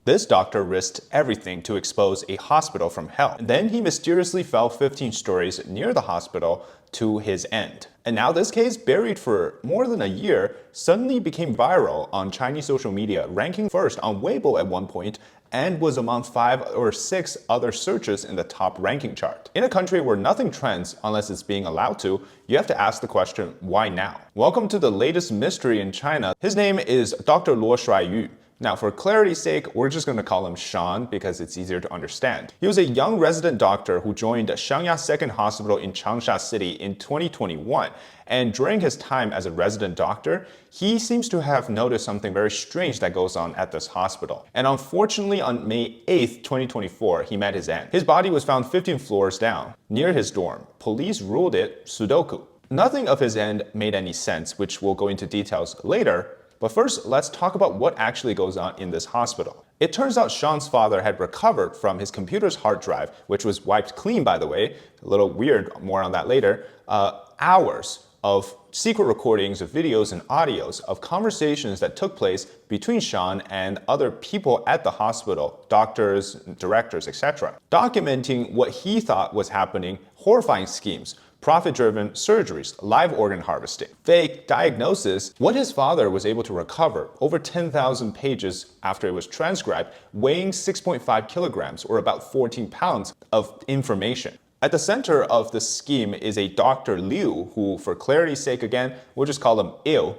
This doctor risked everything to expose a hospital from hell. And then he mysteriously fell 15 stories near the hospital to his end. And now this case, buried for more than a year, suddenly became viral on Chinese social media, ranking first on Weibo at one point, and was among 5 or 6 other searches in the top ranking chart. In a country where nothing trends unless it's being allowed to, you have to ask the question, why now? Welcome to the latest mystery in China. His name is Dr. Luo Shuaiyu. Now, for clarity's sake, we're just going to call him Sean because it's easier to understand. He was a young resident doctor who joined Shanghai Second Hospital in Changsha City in 2021. And during his time as a resident doctor, he seems to have noticed something very strange that goes on at this hospital. And unfortunately, on May 8th, 2024, he met his end. His body was found 15 floors down, near his dorm. Police ruled it Sudoku. Nothing of his end made any sense, which we'll go into details later. But first, let's talk about what actually goes on in this hospital. It turns out Sean's father had recovered from his computer's hard drive, which was wiped clean, by the way, a little weird, more on that later, hours of secret recordings of videos and audios of conversations that took place between Sean and other people at the hospital, doctors, directors, etc., documenting what he thought was happening, horrifying schemes, profit-driven surgeries, live organ harvesting, fake diagnosis, what his father was able to recover, over 10,000 pages after it was transcribed, weighing 6.5 kilograms or about 14 pounds of information. At the center of the scheme is a Dr. Liu, who, for clarity's sake again, we'll just call him Ill.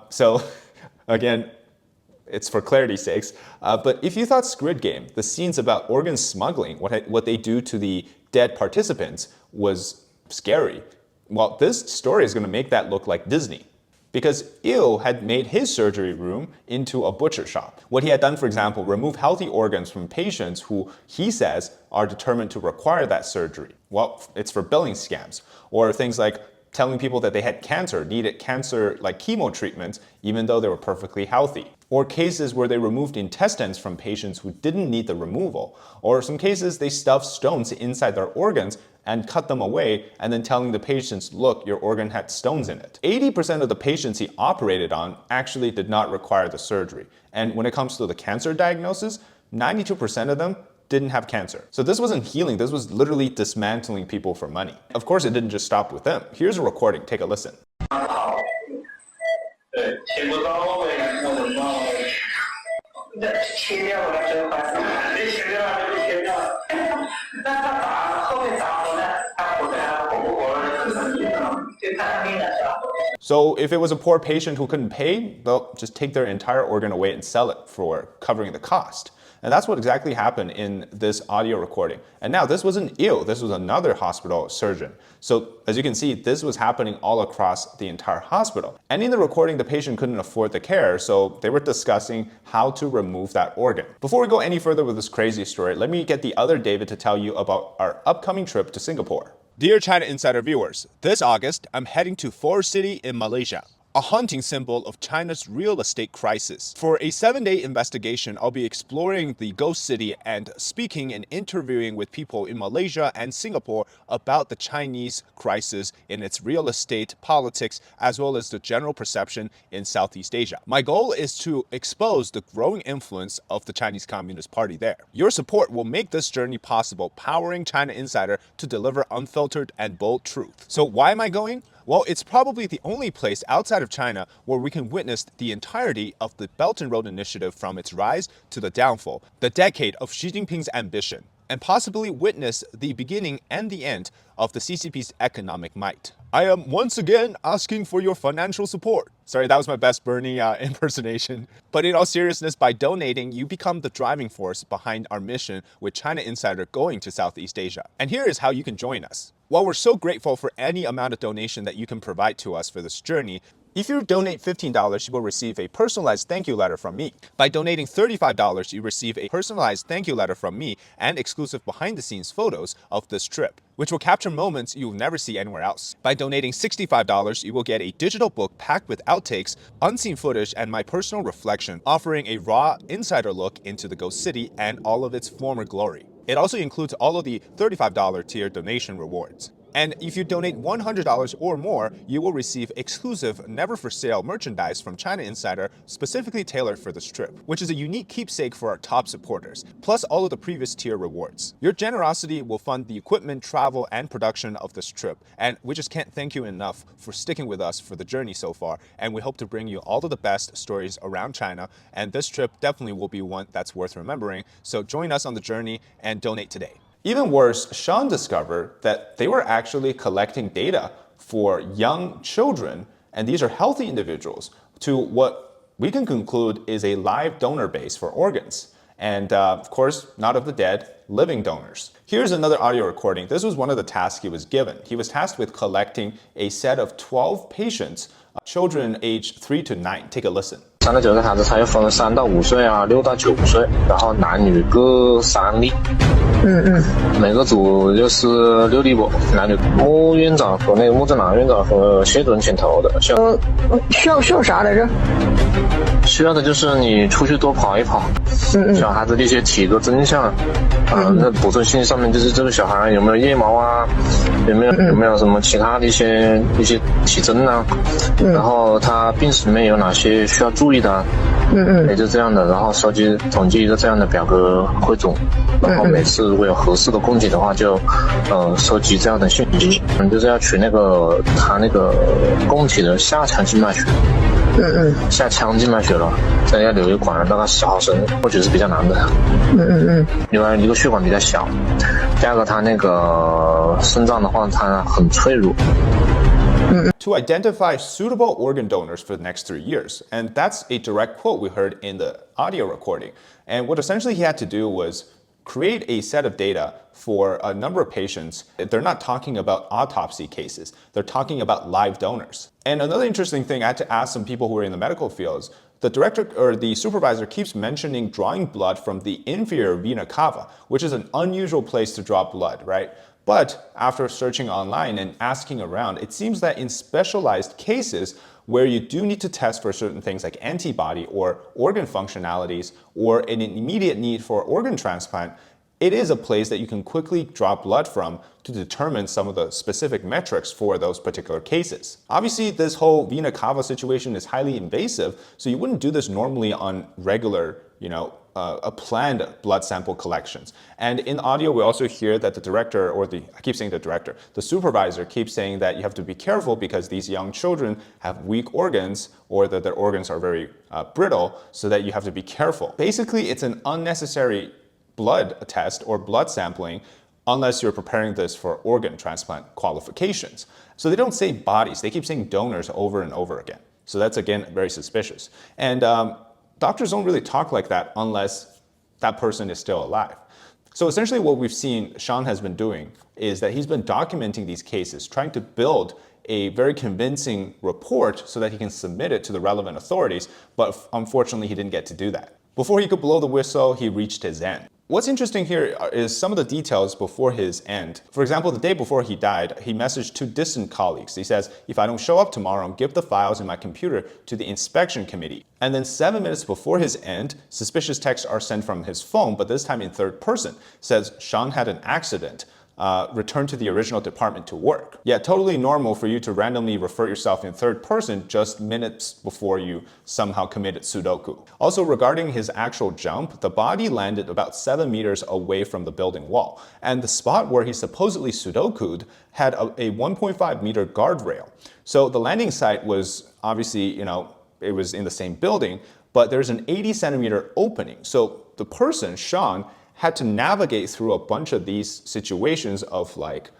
So again, it's for clarity's sakes. But if you thought Squid Game, the scenes about organ smuggling, what they do to the dead participants, was scary, well, this story is going to make that look like Disney. Because Il had made his surgery room into a butcher shop. What he had done, for example, remove healthy organs from patients who he says are determined to require that surgery. Well, it's for billing scams. Or things like telling people that they had cancer, needed cancer like chemo treatments, even though they were perfectly healthy. Or cases where they removed intestines from patients who didn't need the removal. Or some cases they stuffed stones inside their organs and cut them away, and then telling the patients, look, your organ had stones in it. 80% of the patients he operated on actually did not require the surgery. And when it comes to the cancer diagnosis, 92% of them didn't have cancer. So this wasn't healing, this was literally dismantling people for money. Of course, it didn't just stop with them. Here's a recording, take a listen. So if it was a poor patient who couldn't pay, they'll just take their entire organ away and sell it for covering the cost. And that's what exactly happened in this audio recording. And now this wasn't ill, this was another hospital surgeon. So as you can see, this was happening all across the entire hospital. And in the recording, the patient couldn't afford the care, so they were discussing how to remove that organ. Before we go any further with this crazy story, let me get the other David to tell you about our upcoming trip to Singapore. Dear China Insider viewers, this August, I'm heading to Forest City in Malaysia, a haunting symbol of China's real estate crisis. For a 7-day investigation, I'll be exploring the ghost city and speaking and interviewing with people in Malaysia and Singapore about the Chinese crisis in its real estate, politics, as well as the general perception in Southeast Asia. My goal is to expose the growing influence of the Chinese Communist Party there. Your support will make this journey possible, powering China Insider to deliver unfiltered and bold truth. So why am I going? Well, it's probably the only place outside of China where we can witness the entirety of the Belt and Road Initiative from its rise to the downfall, the decade of Xi Jinping's ambition, and possibly witness the beginning and the end of the CCP's economic might. I am once again asking for your financial support. Sorry, that was my best Bernie impersonation. But in all seriousness, by donating, you become the driving force behind our mission with China Insider going to Southeast Asia. And here is how you can join us. While we're so grateful for any amount of donation that you can provide to us for this journey, if you donate $15, you will receive a personalized thank you letter from me. By donating $35, you receive a personalized thank you letter from me and exclusive behind-the-scenes photos of this trip, which will capture moments you'll never see anywhere else. By donating $65, you will get a digital book packed with outtakes, unseen footage, and my personal reflection, offering a raw insider look into the ghost city and all of its former glory. It also includes all of the $35 tier donation rewards. And if you donate $100 or more, you will receive exclusive, never-for-sale merchandise from China Insider specifically tailored for this trip, which is a unique keepsake for our top supporters, plus all of the previous tier rewards. Your generosity will fund the equipment, travel, and production of this trip, and we just can't thank you enough for sticking with us for the journey so far, and we hope to bring you all of the best stories around China, and this trip definitely will be one that's worth remembering, so join us on the journey and donate today. Even worse, Sean discovered that they were actually collecting data for young children, and these are healthy individuals, to what we can conclude is a live donor base for organs. And of course, not of the dead, living donors. Here's another audio recording. This was one of the tasks he was given. He was tasked with collecting a set of 12 patients, children aged 3 to 9. Take a listen. 3到9个孩子，它有分3到5岁啊，6到9岁，然后男女各3例。每个组就是6例不，男女。穆院长和那个穆正南院长和谢主任牵头的。需要啥来着？需要的就是你出去多跑一跑，小孩子的一些体格征象，那补充信息上面就是这个小孩有没有腋毛啊，有没有什么其他的一些体征啊，然后他病史里面有哪些需要注意的，也就这样的，然后统计一个这样的表格汇总，然后每次如果有合适的供给的话，就收集这样的信息，就是要取他那个供体的下腔静脉血。下腔静脉血了，再要留一管大概10毫升，或者是比较难的。另外一个血管比较小，第二个它那个肾脏的话，它很脆弱。To identify suitable organ donors for the next 3 years. And that's a direct quote we heard in the audio recording. And what essentially he had to do was create a set of data for a number of patients. They're not talking about autopsy cases. They're talking about live donors. And another interesting thing, I had to ask some people who are in the medical fields, the director or the supervisor keeps mentioning drawing blood from the inferior vena cava, which is an unusual place to draw blood, right? But after searching online and asking around, it seems that in specialized cases where you do need to test for certain things like antibody or organ functionalities or an immediate need for organ transplant, it is a place that you can quickly draw blood from to determine some of the specific metrics for those particular cases. Obviously, this whole vena cava situation is highly invasive, so you wouldn't do this normally on regular, a planned blood sample collections. And in audio, we also hear that the director, I keep saying the director, the supervisor keeps saying that you have to be careful because these young children have weak organs or that their organs are very brittle, so that you have to be careful. Basically, it's an unnecessary blood test or blood sampling unless you're preparing this for organ transplant qualifications. So they don't say bodies, they keep saying donors over and over again. So that's again very suspicious. And doctors don't really talk like that unless that person is still alive. So essentially what we've seen Sean has been doing is that he's been documenting these cases, trying to build a very convincing report so that he can submit it to the relevant authorities, but unfortunately he didn't get to do that. Before he could blow the whistle, he reached his end. What's interesting here is some of the details before his end. For example, the day before he died, he messaged 2 distant colleagues. He says, if I don't show up tomorrow, give the files in my computer to the inspection committee. And then 7 minutes before his end, suspicious texts are sent from his phone, but this time in third person. Says Sean had an accident. Return to the original department to work. Yeah, totally normal for you to randomly refer yourself in third person just minutes before you somehow committed Sudoku. Also, regarding his actual jump, the body landed about 7 meters away from the building wall. And the spot where he supposedly Sudoku'd had a 1.5 meter guardrail. So the landing site was obviously, it was in the same building, but there's an 80 centimeter opening. So the person, Sean, had to navigate through a bunch of these situations of like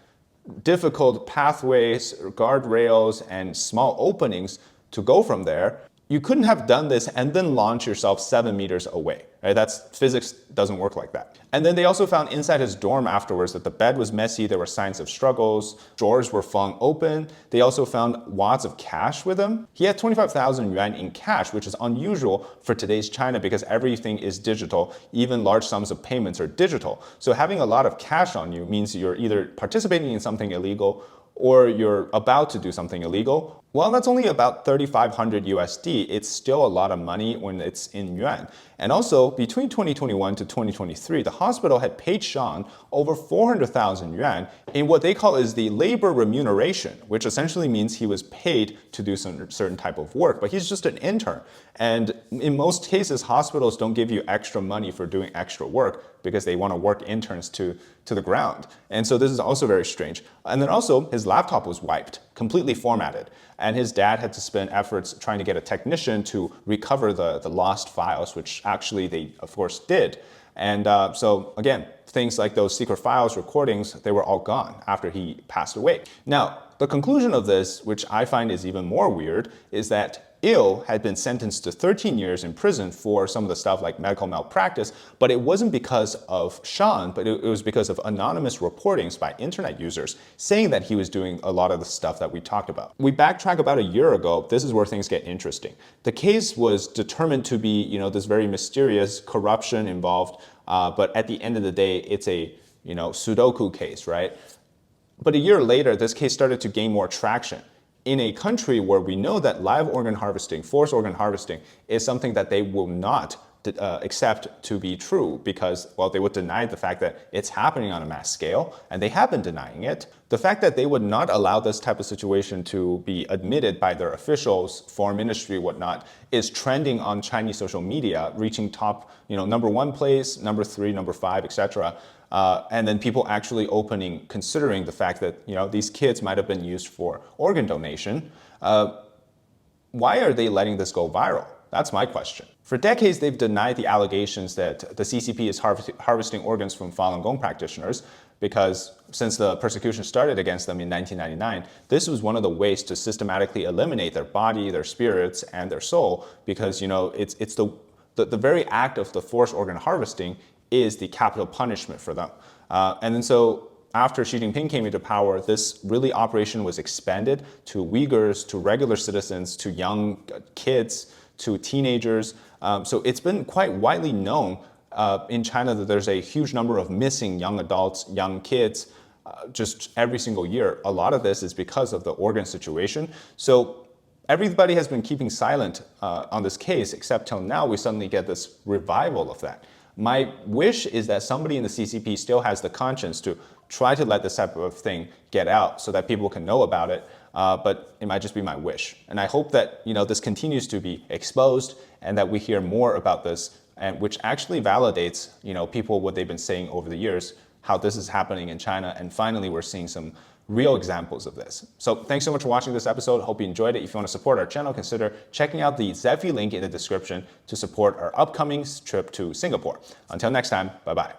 difficult pathways, guardrails, and small openings to go from there. You couldn't have done this and then launch yourself 7 meters away, right? Physics doesn't work like that. And then they also found inside his dorm afterwards that the bed was messy, there were signs of struggles, drawers were flung open. They also found wads of cash with him. He had 25,000 yuan in cash, which is unusual for today's China because everything is digital, even large sums of payments are digital. So having a lot of cash on you means you're either participating in something illegal or you're about to do something illegal, Well, that's only about 3,500 USD. It's still a lot of money when it's in yuan. And also, between 2021 to 2023, the hospital had paid Zhang over 400,000 yuan in what they call is the labor remuneration, which essentially means he was paid to do some certain type of work, but he's just an intern. And in most cases, hospitals don't give you extra money for doing extra work because they want to work interns to the ground. And so this is also very strange. And then also, his laptop was wiped, completely formatted. And his dad had to spend efforts trying to get a technician to recover the lost files, which actually they, of course, did. And so again, things like those secret files, recordings, they were all gone after he passed away. Now, the conclusion of this, which I find is even more weird, is that Il had been sentenced to 13 years in prison for some of the stuff like medical malpractice, but it wasn't because of Zhang, but it was because of anonymous reportings by internet users saying that he was doing a lot of the stuff that we talked about. We backtrack about a year ago. This is where things get interesting. The case was determined to be, this very mysterious corruption involved, but at the end of the day, it's a, Sudoku case, right? But a year later, this case started to gain more traction in a country where we know that live organ harvesting, forced organ harvesting, is something that they will not accept to be true because, well, they would deny the fact that it's happening on a mass scale, and they have been denying it. The fact that they would not allow this type of situation to be admitted by their officials, foreign ministry, whatnot, is trending on Chinese social media, reaching top, #1 place, #3, #5, etc. And then people actually considering the fact that these kids might have been used for organ donation. Why are they letting this go viral? That's my question. For decades, they've denied the allegations that the CCP is harvesting organs from Falun Gong practitioners because since the persecution started against them in 1999, this was one of the ways to systematically eliminate their body, their spirits, and their soul because it's the very act of the forced organ harvesting is the capital punishment for them. And then so after Xi Jinping came into power, this operation was expanded to Uyghurs, to regular citizens, to young kids, to teenagers. So it's been quite widely known in China that there's a huge number of missing young adults, young kids, just every single year. A lot of this is because of the organ situation. So everybody has been keeping silent on this case, except till now we suddenly get this revival of that. My wish is that somebody in the CCP still has the conscience to try to let this type of thing get out so that people can know about it, but it might just be my wish. And I hope that this continues to be exposed and that we hear more about this, and which actually validates people what they've been saying over the years, how this is happening in China, and finally we're seeing some real examples of this. So thanks so much for watching this episode. Hope you enjoyed it. If you want to support our channel, consider checking out the Zephy link in the description to support our upcoming trip to Singapore. Until next time, bye-bye.